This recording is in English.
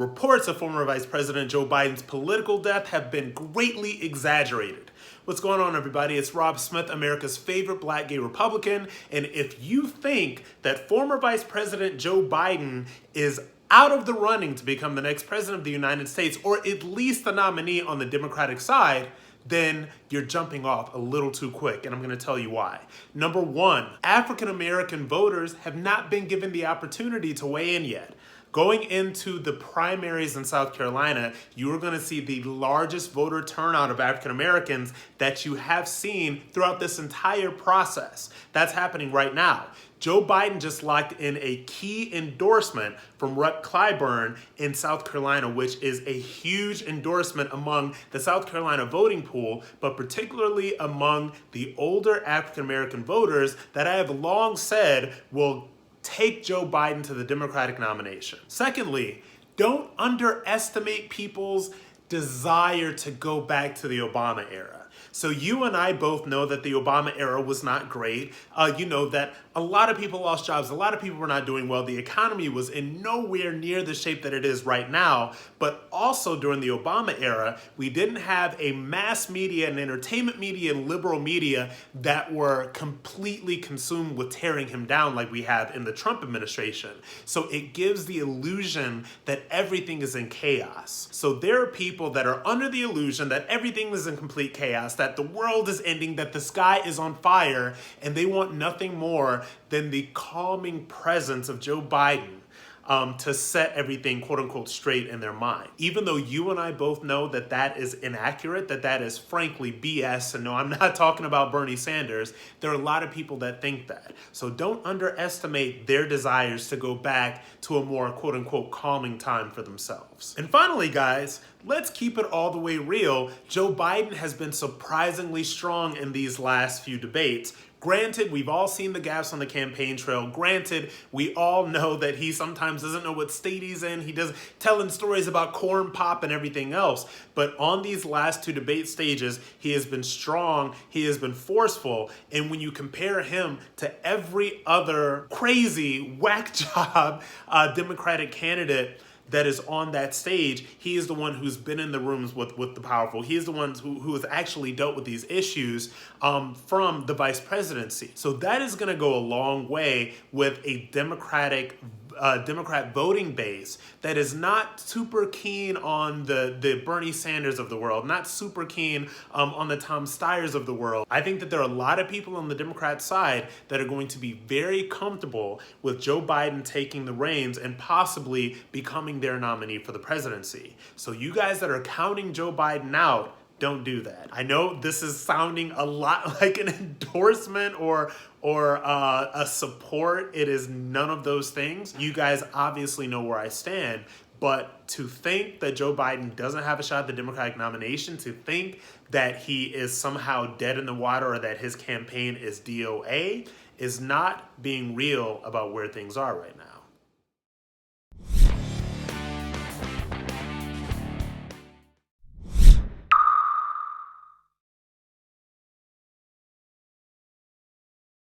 reports of former Vice President Joe Biden's political death have been greatly exaggerated. What's going on, everybody? It's Rob Smith, America's favorite black gay Republican. And if you think that former Vice President Joe Biden is out of the running to become the next president of the United States, or at least the nominee on the Democratic side, then you're jumping off a little too quick, and I'm going to tell you why. Number one, African American voters have not been given the opportunity to weigh in yet. Going into the primaries in South Carolina, you are going to see the largest voter turnout of African Americans that you have seen throughout this entire process. That's happening right now. Joe Biden just locked in a key endorsement from Rutt Clyburn in South Carolina, which is a huge endorsement among the South Carolina voting pool, but particularly among the older African American voters that I have long said will take Joe Biden to the Democratic nomination. Secondly, don't underestimate people's desire to go back to the Obama era. So you and I both know that the Obama era was not great. You know that a lot of people lost jobs. A lot of people were not doing well. The economy was in nowhere near the shape that it is right now. But also during the Obama era, we didn't have a mass media and entertainment media and liberal media that were completely consumed with tearing him down like we have in the Trump administration. So it gives the illusion that everything is in chaos. So there are people that are under the illusion that everything is in complete chaos, that the world is ending, that the sky is on fire, and they want nothing more than the calming presence of Joe Biden to set everything quote unquote straight in their mind. Even though you and I both know that that is inaccurate, that is frankly BS, and no, I'm not talking about Bernie Sanders, there are a lot of people that think that. So don't underestimate their desires to go back to a more quote unquote calming time for themselves. And finally, guys, let's keep it all the way real. Joe Biden has been surprisingly strong in these last few debates. Granted, we've all seen the gaps on the campaign trail. Granted, we all know that he sometimes doesn't know what state he's in. He does telling stories about corn pop and everything else. But on these last two debate stages, he has been strong. He has been forceful. And when you compare him to every other crazy whack job Democratic candidate that is on that stage, he is the one who's been in the rooms with the powerful. He is the one who has actually dealt with these issues from the vice presidency. So that is going to go a long way with a Democrat voting base that is not super keen on the Bernie Sanders of the world, not super keen on the Tom Steyers of the world. I think that there are a lot of people on the Democrat side that are going to be very comfortable with Joe Biden taking the reins and possibly becoming their nominee for the presidency. So you guys that are counting Joe Biden out, don't do that. I know this is sounding a lot like an endorsement or a support. It is none of those things. You guys obviously know where I stand. But to think that Joe Biden doesn't have a shot at the Democratic nomination, to think that he is somehow dead in the water or that his campaign is DOA, is not being real about where things are right now.